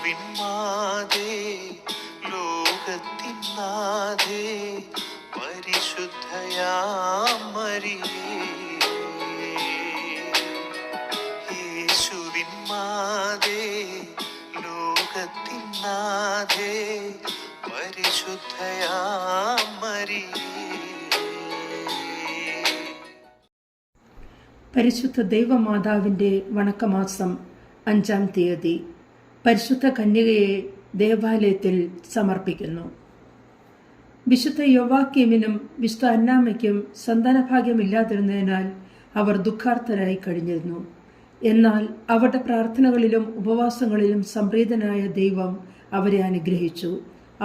യേശുവിൻ മാതേ, ലോകത്തിൻ നാഥേ, പരിശുദ്ധയാം മരിയേ. യേശുവിൻ മാതേ, ലോകത്തിൻ നാഥേ, പരിശുദ്ധയാം മരിയേ. പരിശുദ്ധ ദൈവമാതാവിൻ്റെ വണക്കമാസം 5-ാം തീയതി പരിശുദ്ധ കന്യകയെ ദേവാലയത്തിൽ സമർപ്പിക്കുന്നു. വിശുദ്ധ യോവാക്യമിനും വിശുദ്ധ അന്നാമയ്ക്കും സന്താനഭാഗ്യമില്ലാതിരുന്നതിനാൽ അവർ ദുഃഖാർത്തരായി കഴിഞ്ഞിരുന്നു. എന്നാൽ അവരുടെ പ്രാർത്ഥനകളിലും ഉപവാസങ്ങളിലും സംപ്രീതനായ ദൈവം അവരെ അനുഗ്രഹിച്ചു.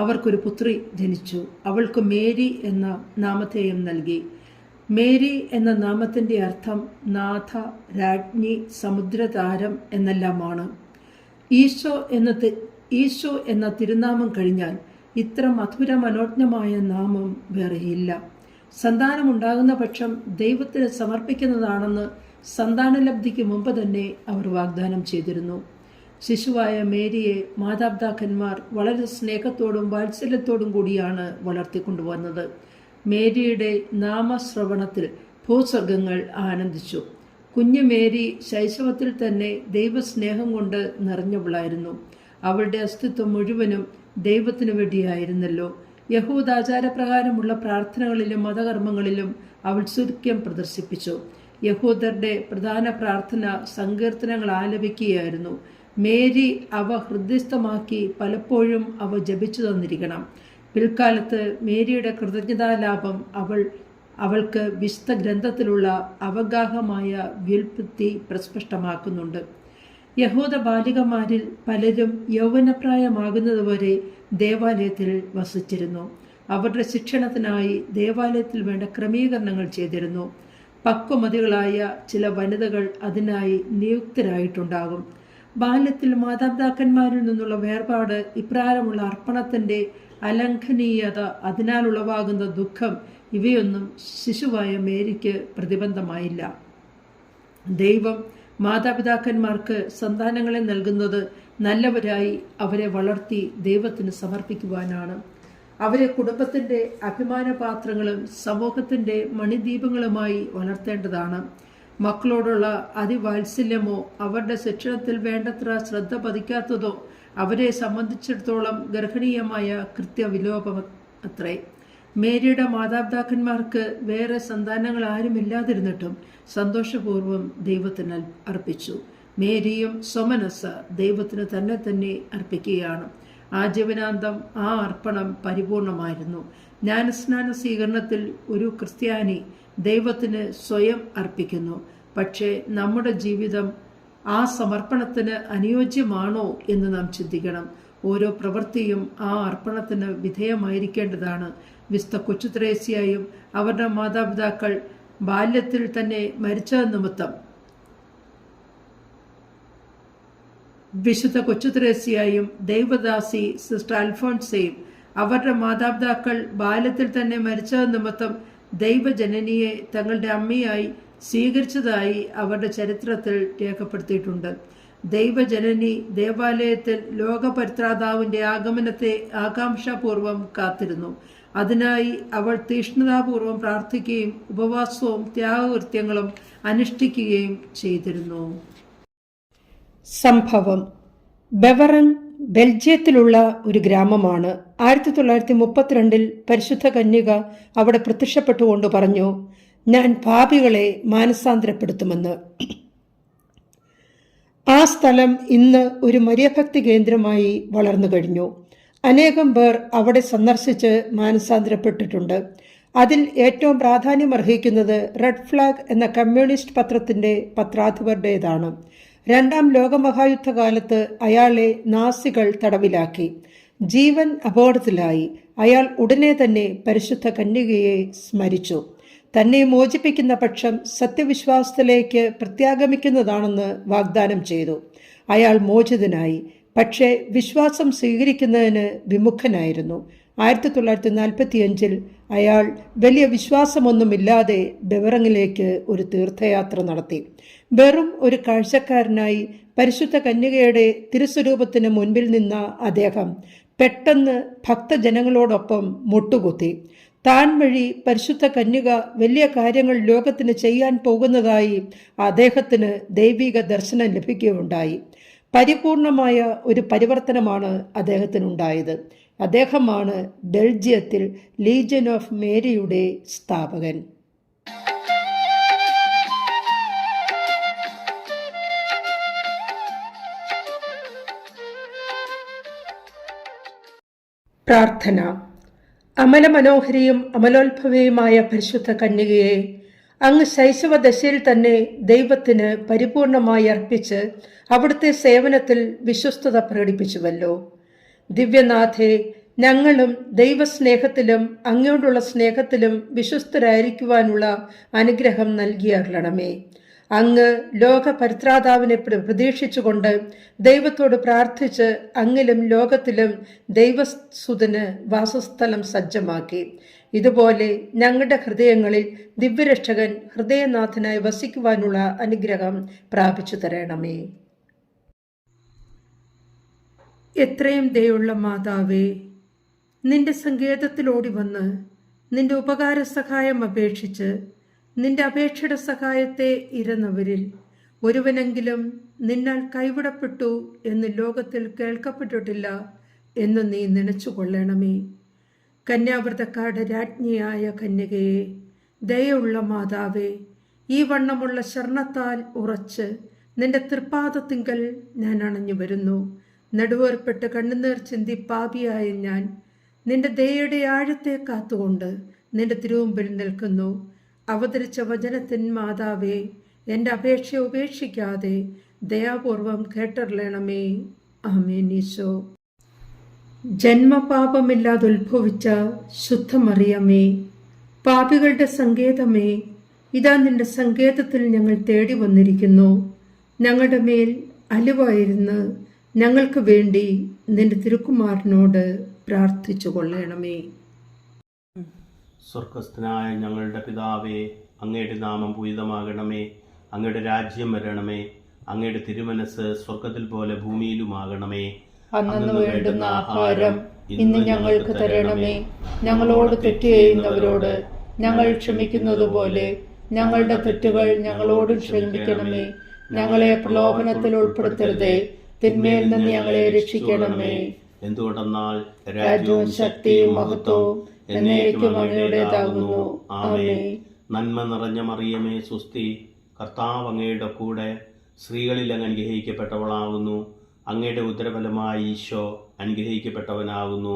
അവർക്കൊരു പുത്രി ജനിച്ചു. അവൾക്ക് മേരി എന്ന നാമധേയം നൽകി. മേരി എന്ന നാമത്തിൻ്റെ അർത്ഥം നാഥ, രാജ്ഞി, സമുദ്രതാരം എന്നെല്ലാമാണ്. ഈശോ എന്ന തിരുനാമം കഴിഞ്ഞാൽ ഇത്ര മധുര മനോജ്ഞമായ നാമം വേറെയില്ല. സന്താനമുണ്ടാകുന്ന പക്ഷം ദൈവത്തിന് സമർപ്പിക്കുന്നതാണെന്ന് സന്താനലബ്ധിക്ക് മുമ്പ് തന്നെ അവർ വാഗ്ദാനം ചെയ്തിരുന്നു. ശിശുവായ മേരിയെ മാതാപിതാക്കന്മാർ വളരെ സ്നേഹത്തോടും വാത്സല്യത്തോടും കൂടിയാണ് വളർത്തിക്കൊണ്ടുവന്നത്. മേരിയുടെ നാമശ്രവണത്തിൽ ഭൂസ്വർഗങ്ങൾ ആനന്ദിച്ചു. കുഞ്ഞു മേരി ശൈശവത്തിൽ തന്നെ ദൈവസ്നേഹം കൊണ്ട് നിറഞ്ഞവളായിരുന്നു. അവളുടെ അസ്തിത്വം മുഴുവനും ദൈവത്തിനു വേണ്ടിയായിരുന്നല്ലോ. യഹൂദാചാരപ്രകാരമുള്ള പ്രാർത്ഥനകളിലും മതകർമ്മങ്ങളിലും അവൾ സുഖ്യം പ്രദർശിപ്പിച്ചു. യഹൂദരുടെ പ്രധാന പ്രാർത്ഥന സങ്കീർത്തനങ്ങൾ ആലപിക്കുകയായിരുന്നു. മേരി അവ ഹൃദയസ്ഥമാക്കി പലപ്പോഴും അവ ജപിച്ചു തന്നിരിക്കണം. പിൽക്കാലത്ത് മേരിയുടെ കൃതജ്ഞതാലാപം അവൾക്ക് വിശുദ്ധ ഗ്രന്ഥത്തിലുള്ള അവഗാഹമായ വ്യുൽപ്പത്തി പ്രസ്പഷ്ടമാക്കുന്നുണ്ട്. യഹൂദ ബാലികമാരിൽ പലരും യൗവനപ്രായമാകുന്നതുവരെ ദേവാലയത്തിൽ വസിച്ചിരുന്നു. അവരുടെ ശിക്ഷണത്തിനായി ദേവാലയത്തിൽ വേണ്ട ക്രമീകരണങ്ങൾ ചെയ്തിരുന്നു. പക്വമതികളായ ചില വനിതകൾ അതിനായി നിയുക്തരായിട്ടുണ്ടാകും. ബാല്യത്തിൽ മാതാപിതാക്കന്മാരിൽ നിന്നുള്ള വേർപാട്, ഇപ്രകാരമുള്ള അർപ്പണത്തിൻ്റെ അലംഘനീയത, അതിനാലുളവാകുന്ന ദുഃഖം, ഇവയൊന്നും ശിശുവായ മേരിക്ക് പ്രതിബന്ധമായില്ല. ദൈവം മാതാപിതാക്കന്മാർക്ക് സന്താനങ്ങളെ നൽകുന്നത് നല്ലവരായി അവരെ വളർത്തി ദൈവത്തിന് സമർപ്പിക്കുവാനാണ്. അവരെ കുടുംബത്തിൻ്റെ അഭിമാനപാത്രങ്ങളും സമൂഹത്തിൻ്റെ മണിദീപങ്ങളുമായി വളർത്തേണ്ടതാണ്. മക്കളോടുള്ള അതിവാത്സല്യമോ അവരുടെ ശിക്ഷണത്തിൽ വേണ്ടത്ര ശ്രദ്ധ പതിക്കാത്തതോ അവരെ സംബന്ധിച്ചിടത്തോളം ഗർഹണീയമായ കൃത്യവിലോപം അത്രേ. മേരിയുടെ മാതാപിതാക്കന്മാർക്ക് വേറെ സന്താനങ്ങൾ ആരുമില്ലാതിരുന്നിട്ടും സന്തോഷപൂർവ്വം ദൈവത്തിന് അർപ്പിച്ചു. മേരിയും സ്വമനസ്സ ദൈവത്തിന് തന്നെ അർപ്പിക്കുകയാണ്. ആജീവനാന്തം ആ അർപ്പണം പരിപൂർണമായിരുന്നു. ജ്ഞാനസ്നാന സ്വീകരണത്തിൽ ഒരു ക്രിസ്ത്യാനി ദൈവത്തിന് സ്വയം അർപ്പിക്കുന്നു. പക്ഷേ നമ്മുടെ ജീവിതം ആ സമർപ്പണത്തിന് അനുയോജ്യമാണോ എന്ന് നാം ചിന്തിക്കണം. ഓരോ പ്രവൃത്തിയും ആ അർപ്പണത്തിന് വിധേയമായിരിക്കേണ്ടതാണ്. വിശുദ്ധ കൊച്ചു ത്രേസ്യയും അവരുടെ മാതാപിതാക്കൾ ബാല്യത്തിൽ തന്നെ മരിച്ച നിമിത്തം വിശുദ്ധ കൊച്ചു ത്രേസ്യയും ദൈവദാസി സിസ്റ്റർ അൽഫോൺസയും അവരുടെ മാതാപിതാക്കൾ ബാല്യത്തിൽ തന്നെ മരിച്ച നിമിത്തം ദൈവജനനിയെ തങ്ങളുടെ അമ്മയായി സ്വീകരിച്ചതായി അവരുടെ ചരിത്രത്തിൽ രേഖപ്പെടുത്തിയിട്ടുണ്ട്. ദൈവജനനി ദേവാലയത്തിൽ ലോകപരിത്രാതാവിൻ്റെ ആഗമനത്തെ ആകാംക്ഷാപൂർവം കാത്തിരുന്നു. അതിനായി അവൾ തീഷ്ണതാപൂർവം പ്രാർത്ഥിക്കുകയും ഉപവാസവും ത്യാഗകൃത്യങ്ങളും അനുഷ്ഠിക്കുകയും ചെയ്തിരുന്നു. സംഭവം ബെവറങ് ബെൽജിയത്തിലുള്ള ഒരു ഗ്രാമമാണ്. 1932 പരിശുദ്ധ കന്യക അവിടെ പ്രത്യക്ഷപ്പെട്ടുകൊണ്ട് പറഞ്ഞു, ഞാൻ പാപികളെ മാനസാന്തരപ്പെടുത്തുമെന്ന്. ആ സ്ഥലം ഇന്ന് ഒരു മരിയഭക്തി കേന്ദ്രമായി വളർന്നു കഴിഞ്ഞു. അനേകം പേർ അവിടെ സന്ദർശിച്ച് മാനസാന്തരപ്പെട്ടിട്ടുണ്ട്. അതിൽ ഏറ്റവും പ്രാധാന്യമർഹിക്കുന്നത് റെഡ് ഫ്ലാഗ് എന്ന കമ്മ്യൂണിസ്റ്റ് പത്രത്തിൻ്റെ പത്രാധിപരുടേതാണ്. 2ാം ലോകമഹായുദ്ധകാലത്ത് അയാളെ നാസികൾ തടവിലാക്കി. ജീവൻ അപകടത്തിലായി. അയാൾ ഉടനെ തന്നെ പരിശുദ്ധ കന്യകയെ സ്മരിച്ചു. തന്നെ മോചിപ്പിക്കുന്ന പക്ഷം സത്യവിശ്വാസത്തിലേക്ക് പ്രത്യാഗമിക്കുന്നതാണെന്ന് വാഗ്ദാനം ചെയ്തു. അയാൾ മോചിതനായി. പക്ഷേ വിശ്വാസം സ്വീകരിക്കുന്നതിന് വിമുഖനായിരുന്നു. 1945 അയാൾ വലിയ വിശ്വാസമൊന്നുമില്ലാതെ ബെവറങ്ങിലേക്ക് ഒരു തീർത്ഥയാത്ര നടത്തി. വെറും ഒരു കാഴ്ചക്കാരനായി പരിശുദ്ധ കന്യകയുടെ തിരുസ്വരൂപത്തിന് മുൻപിൽ നിന്ന അദ്ദേഹം പെട്ടെന്ന് ഭക്തജനങ്ങളോടൊപ്പം മുട്ടുകുത്തി. താൻ വഴി പരിശുദ്ധ കന്യക വലിയ കാര്യങ്ങൾ ലോകത്തിന് ചെയ്യാൻ പോകുന്നതായി അദ്ദേഹത്തിന് ദൈവിക ദർശനം ലഭിക്കുകയുണ്ടായി. പരിപൂർണമായ ഒരു പരിവർത്തനമാണ് അദ്ദേഹത്തിനുണ്ടായത്. അദ്ദേഹമാണ് ബെൽജിയത്തിൽ ലീജിയൻ ഓഫ് മേരിയുടെ സ്ഥാപകൻ. പ്രാർത്ഥന. അമലമനോഹരിയും അമലോത്ഭവയുമായ പരിശുദ്ധ കന്യകയെ അങ്ങ് ശൈശവദശയിൽ തന്നെ ദൈവത്തിന് പരിപൂർണമായി അർപ്പിച്ച് അവിടുത്തെ സേവനത്തിൽ വിശ്വസ്തത പ്രകടിപ്പിച്ചുവല്ലോ. ദിവ്യനാഥേ, ഞങ്ങളും ദൈവസ്നേഹത്തിലും അങ്ങയോടുള്ള സ്നേഹത്തിലും വിശ്വസ്തരായിരിക്കുവാനുള്ള അനുഗ്രഹം നൽകിയരുളണമേ. അങ്ങ് ലോക പരിത്രാതാവിനെ പ്രതീക്ഷിച്ചുകൊണ്ട് ദൈവത്തോട് പ്രാർത്ഥിച്ച് അങ്ങിലും ലോകത്തിലും ദൈവസുതന് വാസസ്ഥലം സജ്ജമാക്കി. ഇതുപോലെ ഞങ്ങളുടെ ഹൃദയങ്ങളിൽ ദിവ്യരക്ഷകൻ ഹൃദയനാഥനായി വസിക്കുവാനുള്ള അനുഗ്രഹം പ്രാപിച്ചു തരണമേ. എത്രയും ദയുള്ള മാതാവേ, നിന്റെ സങ്കേതത്തിൽ ഓടി വന്ന് നിന്റെ ഉപകാര സഹായം അപേക്ഷിച്ച് നിന്റെ അപേക്ഷയുടെ സഹായത്തെ ഇരുന്നവരിൽ ഒരുവനെങ്കിലും നിന്നാൽ കൈവിടപ്പെട്ടു എന്ന് ലോകത്തിൽ കേൾക്കപ്പെട്ടിട്ടില്ല എന്ന് നീ നനച്ചുകൊള്ളണമേ. കന്യാവ്രതക്കാരുടെ രാജ്ഞിയായ കന്യകയെ, ദയുള്ള മാതാവേ, ഈ വണ്ണമുള്ള ശരണത്താൽ ഉറച്ച് നിന്റെ തൃപ്പാദത്തിങ്കൽ ഞാൻ അണഞ്ഞു വരുന്നു. നടുവേർപ്പെട്ട് കണ്ണുനീർ ചിന്തി പാപിയായ ഞാൻ നിന്റെ ദയയുടെ ആഴത്തെ കാത്തുകൊണ്ട് നിന്റെ തിരുമുമ്പിൽ നിൽക്കുന്നു. അവതരിച്ച വചനത്തിൻ മാതാവേ, എൻ്റെ അപേക്ഷ ഉപേക്ഷിക്കാതെ ദയാപൂർവം കേട്ടറിയണമേ. ആമേൻ. ഈശോ. ജന്മപാപമില്ലാതെ ഉത്ഭവിച്ച ശുദ്ധമറിയമേ, പാപികളുടെ സങ്കേതമേ, ഇതാ നിന്റെ സങ്കേതത്തിൽ ഞങ്ങൾ തേടി വന്നിരിക്കുന്നു. ഞങ്ങളുടെ മേൽ അലിവായിരുന്ന് ഞങ്ങൾക്ക് വേണ്ടി നിന്റെ തിരുക്കുമാരനോട് പ്രാർത്ഥിച്ചു കൊള്ളണമേ. സ്വർഗസ്ഥനായ ഞങ്ങളുടെ പിതാവേ, അങ്ങയുടെ നാമം പൂജിതമാകണമേ. അങ്ങയുടെ രാജ്യം വരണമേ. അങ്ങയുടെ തിരുമനസ് സ്വർഗത്തിൽ പോലെ ഭൂമിയിലുമാകണമേ. അന്നു വേണ്ടുന്ന ആഹാരം ഇന്ന് ഞങ്ങൾക്ക് തരണമേ. ഞങ്ങളോട് തെറ്റ് ചെയ്യുന്നവരോട് ഞങ്ങൾ ക്ഷമിക്കുന്നത് പോലെ ഞങ്ങളുടെ തെറ്റുകൾ ഞങ്ങളോട് ക്ഷമിക്കണമേ. ഞങ്ങളെ പ്രലോഭനത്തിൽ ഉൾപ്പെടുത്തരുതേ, തിന്മയിൽ നിന്ന് ഞങ്ങളെ രക്ഷിക്കണമേ. എന്തുകൊണ്ടെന്നാൽ രാജ്യവും ശക്തിയും മഹത്വവും എന്നേക്കും അങ്ങയുടേതാകുന്നു. ആമേൻ. നന്മ നിറഞ്ഞ മറിയമേ, സുസ്തി, കർത്താവ് അങ്ങയുടെ കൂടെ സ്ത്രീകളിൽ അങ്ങ് അനുഗ്രഹിക്കപ്പെട്ടവളാകുന്നു. അങ്ങയുടെ ഉദരഫലമായി ഈശോ അനുഗ്രഹിക്കപ്പെട്ടവനാകുന്നു.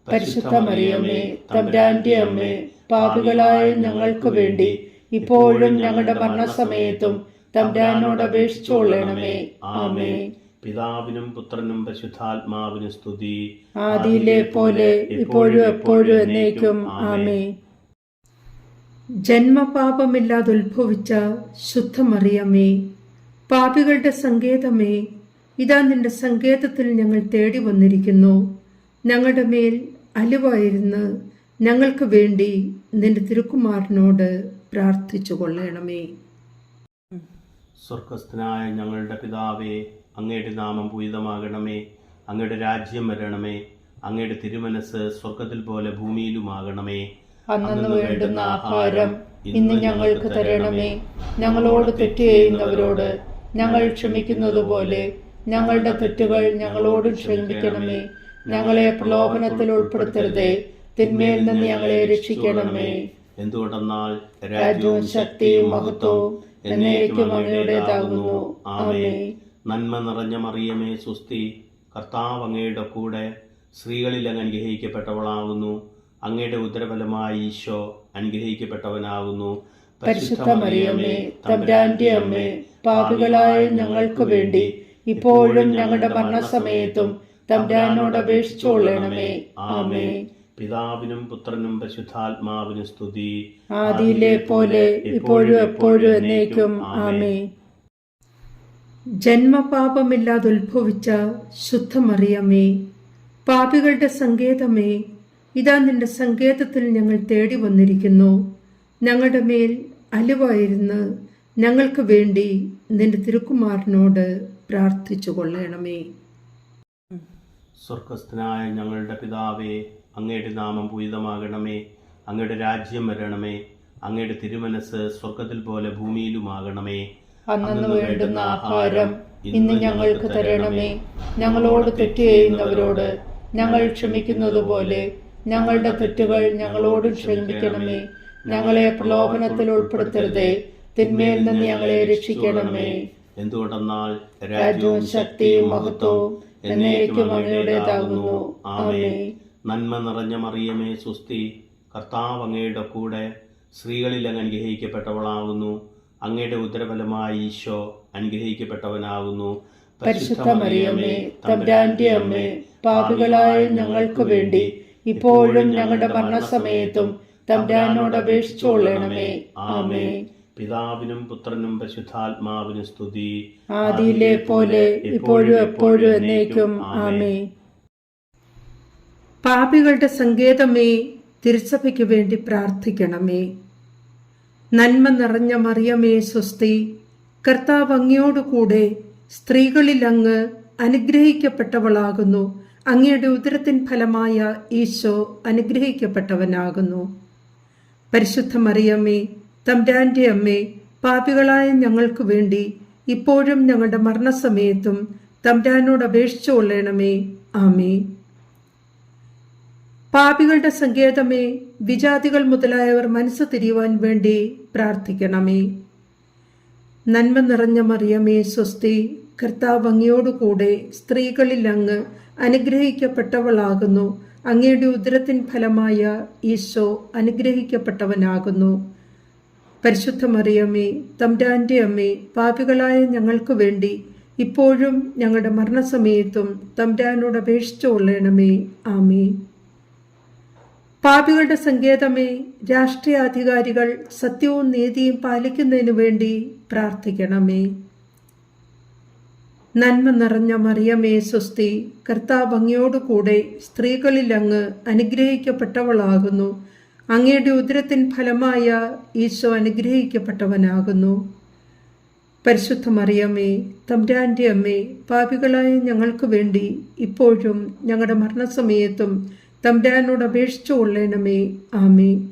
പരിശുദ്ധ മറിയമേ, തമ്പുരാന്റെ അമ്മേ, പാപികളായ ഞങ്ങൾക്ക് വേണ്ടി ഇപ്പോഴും ഞങ്ങളുടെ മരണസമയത്തും തമ്പുരാനോട് അപേക്ഷിച്ചുകൊള്ളണമേ. ആമേൻ. പിതാവിനും പുത്രനും പരിശുദ്ധാത്മാവിനും സ്തുതി, ആദിയിലെ പോലെ ഇപ്പോഴും എപ്പോഴും എന്നേക്കും. ആമേൻ. ജന്മപാപമില്ലാതെ ഉത്ഭവിച്ച ശുദ്ധമറിയമേ, പാപികളുടെ സങ്കേതമേ, ഇതാ നിന്റെ സങ്കേതത്തിൽ ഞങ്ങൾ തേടി വന്നിരിക്കുന്നു. ഞങ്ങളുടെ മേൽ അലിവായിരുന്ന് ഞങ്ങൾക്ക് വേണ്ടി നിന്റെ തിരുക്കുമാരനോട് പ്രാർത്ഥിച്ചു കൊള്ളണമേ. സ്വർഗസ്ഥനായ ഞങ്ങളുടെ പിതാവേ, അങ്ങയുടെ നാമം പൂജിതമാകണമേ. അങ്ങയുടെ രാജ്യം വരണമേ. അങ്ങയുടെ തിരുമനസ് സ്വർഗത്തിൽ പോലെ ഭൂമിയിലുമാകണമേ. അന്നു വേണ്ടുന്ന ആഹാരം ഇന്ന് ഞങ്ങൾക്ക് തരണമേ. ഞങ്ങളോട് തെറ്റ് ചെയ്യുന്നവരോട് ഞങ്ങൾ ക്ഷമിക്കുന്നത് പോലെ ഞങ്ങളുടെ തെറ്റുകൾ ഞങ്ങളോട് ക്ഷമിക്കണമേ. ഞങ്ങളെ പ്രലോഭനത്തിൽ ഉൾപ്പെടുത്തരുതേ, തിന്മയിൽ നിന്ന് ഞങ്ങളെ രക്ഷിക്കണമേ. എന്തുകൊണ്ടെന്നാൽ രാജ്യവും ശക്തിയും മഹത്വവും എന്നേക്കും അങ്ങയുടേതാകുന്നു. ആമേൻ. നന്മ നിറഞ്ഞ മറിയമേ, സുസ്തി, കർത്താവ് അങ്ങയുടെ കൂടെ സ്ത്രീകളിൽ അങ്ങ് അനുഗ്രഹിക്കപ്പെട്ടവളാകുന്നു. അങ്ങയുടെ ഉദരഫലമായി ഈശോ അനുഗ്രഹിക്കപ്പെട്ടവനാകുന്നു. പരിശുദ്ധ മറിയമേ, തമ്പുരാന്റെ അമ്മേ, പാപികളായ ഞങ്ങൾക്ക് വേണ്ടി ഇപ്പോഴും ഞങ്ങളുടെ മരണസമയത്തും തമ്പുരാനോട് അപേക്ഷിച്ചുകൊള്ളണമേ. ആമേൻ. പിതാവിനും പുത്രനും പരിശുദ്ധാത്മാവിനും സ്തുതി, ആദിയിലെ പോലെ ഇപ്പോഴും എപ്പോഴും എന്നേക്കും. ആമേൻ. ജന്മപാപമില്ലാതെ ഉത്ഭവിച്ച ശുദ്ധമറിയമേ, പാപികളുടെ സങ്കേതമേ, ഇതാ നിന്റെ സങ്കേതത്തിൽ ഞങ്ങൾ തേടി വന്നിരിക്കുന്നു. ഞങ്ങളുടെ മേൽ അലിവായിരുന്ന് ഞങ്ങൾക്ക് വേണ്ടി നിന്റെ തിരുക്കുമാരനോട് പ്രാർത്ഥിച്ചു കൊള്ളണമേ. സ്വർഗസ്ഥനായ ഞങ്ങളുടെ പിതാവേ, അങ്ങയുടെ നാമം പൂജിതമാകണമേ. അങ്ങയുടെ രാജ്യം വരണമേ. അങ്ങയുടെ തിരുമനസ് സ്വർഗത്തിൽ പോലെ ഭൂമിയിലുമാകണമേ. അന്നു വേണ്ടുന്ന ആഹാരം ഇന്ന് ഞങ്ങൾക്ക് തരണമേ. ഞങ്ങളോട് തെറ്റ് ചെയ്യുന്നവരോട് ഞങ്ങൾ ക്ഷമിക്കുന്നത് പോലെ ഞങ്ങളുടെ തെറ്റുകൾ ഞങ്ങളോടും ക്ഷമിക്കണമേ. ഞങ്ങളെ പ്രലോഭനത്തിൽ ഉൾപ്പെടുത്തരുതേ, തിന്മയിൽ നിന്ന് ഞങ്ങളെ രക്ഷിക്കണമേ. എന്തുകൊണ്ടെന്നാൽ രാജ്യവും ശക്തിയും മഹത്വവും എന്നേക്കും അങ്ങയുടേതാകുന്നു. ആമേൻ. നന്മ നിറഞ്ഞ മറിയമേ, സുസ്തി, കർത്താവ് അങ്ങയുടെ കൂടെ സ്ത്രീകളിൽ അങ്ങ് അനുഗ്രഹിക്കപ്പെട്ടവളാകുന്നു. അങ്ങയുടെ ഉദരഫലമായി ഈശോ അനുഗ്രഹിക്കപ്പെട്ടവനാകുന്നു. പരിശുദ്ധ മറിയമേ, തമ്പുരാന്റെ അമ്മേ, പാപികളായ ഞങ്ങൾക്ക് വേണ്ടി ഇപ്പോഴും ഞങ്ങളുടെ മരണസമയത്തും തമ്പുരാനോട് അപേക്ഷിച്ചുകൊള്ളണമേ. ആമേൻ. പിതാവിനും പുത്രനും പരിശുദ്ധാത്മാവിനും സ്തുതി, ആദിയിലെ പോലെ ഇപ്പോഴും എപ്പോഴും എന്നേക്കും. ആമേൻ. പാപികളുടെ സങ്കേതമേ, തിരുസഭയ്ക്ക് വേണ്ടി പ്രാർത്ഥിക്കണമേ. നന്മ നിറഞ്ഞ മറിയമേ, സ്വസ്തി, കർത്താവ് അങ്ങയോടുകൂടെ സ്ത്രീകളിൽ അങ്ങ് അനുഗ്രഹിക്കപ്പെട്ടവളാകുന്നു. അങ്ങയുടെ ഉദരത്തിൻ ഫലമായ ഈശോ അനുഗ്രഹിക്കപ്പെട്ടവനാകുന്നു. പരിശുദ്ധ മറിയമ്മേ, തമ്പുരാന്റെ അമ്മേ, പാപികളായ ഞങ്ങൾക്ക് വേണ്ടി ഇപ്പോഴും ഞങ്ങളുടെ മരണസമയത്തും തമ്പുരാനോട് അപേക്ഷിച്ചു കൊള്ളണമേ. ആമേൻ. പാപികളുടെ സങ്കേതമേ, വിജാതികൾ മുതലായവർ മനസ്സ് തിരിയുവാൻ വേണ്ടി പ്രാർത്ഥിക്കണമേ. നന്മ നിറഞ്ഞ മറിയമേ, സ്വസ്തി, കർത്താവ് അങ്ങയോടുകൂടെ സ്ത്രീകളിൽ അങ്ങ് അനുഗ്രഹിക്കപ്പെട്ടവളാകുന്നു. അങ്ങയുടെ ഉദരത്തിൻ ഫലമായ ഈശോ അനുഗ്രഹിക്കപ്പെട്ടവനാകുന്നു. പരിശുദ്ധ മറിയമ്മേ, തമ്പുരാന്റെ അമ്മേ, പാപികളായ ഞങ്ങൾക്ക് വേണ്ടി ഇപ്പോഴും ഞങ്ങളുടെ മരണസമയത്തും തമ്പുരാനോട് അപേക്ഷിച്ചു കൊള്ളണമേ. ആമേൻ. പാപികളുടെ സങ്കേതമേ, രാഷ്ട്രീയാധികാരികൾ സത്യവും നീതിയും പാലിക്കുന്നതിനു വേണ്ടി പ്രാർത്ഥിക്കണമേ. നന്മ നിറഞ്ഞ മറിയമേ, സ്വസ്തി, കർത്താവ് അങ്ങയോടുകൂടെ സ്ത്രീകളിൽ അങ്ങ് അനുഗ്രഹിക്കപ്പെട്ടവളാകുന്നു. അങ്ങയുടെ ഉദരത്തിൻ ഫലമായ ഈശോ അനുഗ്രഹിക്കപ്പെട്ടവനാകുന്നു. പരിശുദ്ധ മറിയമ്മേ, തമ്പുരാന്റെ അമ്മേ, പാപികളായ ഞങ്ങൾക്ക് വേണ്ടി ഇപ്പോഴും ഞങ്ങളുടെ മരണസമയത്തും തമ്പുരാനോട് അപേക്ഷിച്ചു കൊള്ളണമേ. ആമേൻ.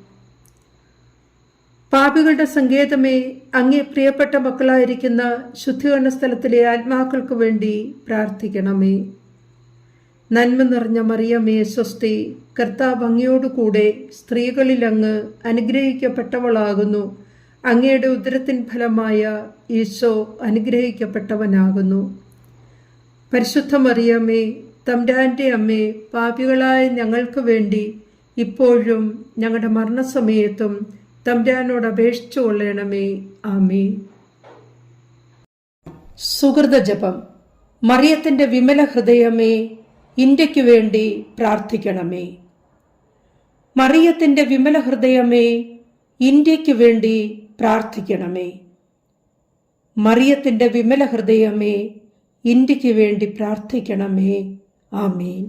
പാപികളുടെ സങ്കേതമേ, അങ്ങേ പ്രിയപ്പെട്ട മക്കളായിരിക്കുന്ന ശുദ്ധീകരണ സ്ഥലത്തിലെ ആത്മാക്കൾക്ക് വേണ്ടി പ്രാർത്ഥിക്കണമേ. നന്മ നിറഞ്ഞ മറിയമേ, സ്വസ്തി, കർത്താവ് അങ്ങയോടുകൂടെ സ്ത്രീകളിൽ അങ്ങ് അനുഗ്രഹിക്കപ്പെട്ടവളാകുന്നു. അങ്ങയുടെ ഉദരത്തിൻ ഫലമായ ഈശോ അനുഗ്രഹിക്കപ്പെട്ടവനാകുന്നു. പരിശുദ്ധ മറിയമേ, തമ്പുരാന്റെ അമ്മേ, പാപികളായ ഞങ്ങൾക്ക് വേണ്ടി ഇപ്പോഴും ഞങ്ങളുടെ മരണസമയത്തും തമ്പുരാനോട് അപേക്ഷിച്ചു കൊള്ളണമേ. ആമേൻ. സുഹൃത ജപം. മറിയത്തിന്റെ വിമല ഹൃദയമേ, ഇന്ത്യക്ക് വേണ്ടി പ്രാർത്ഥിക്കണമേ. മറിയത്തിന്റെ വിമല ഹൃദയമേ, ഇന്ത്യക്ക് വേണ്ടി പ്രാർത്ഥിക്കണമേ. മറിയത്തിന്റെ വിമല ഹൃദയമേ, ഇന്ത്യക്ക് വേണ്ടി പ്രാർത്ഥിക്കണമേ. ആമേൻ.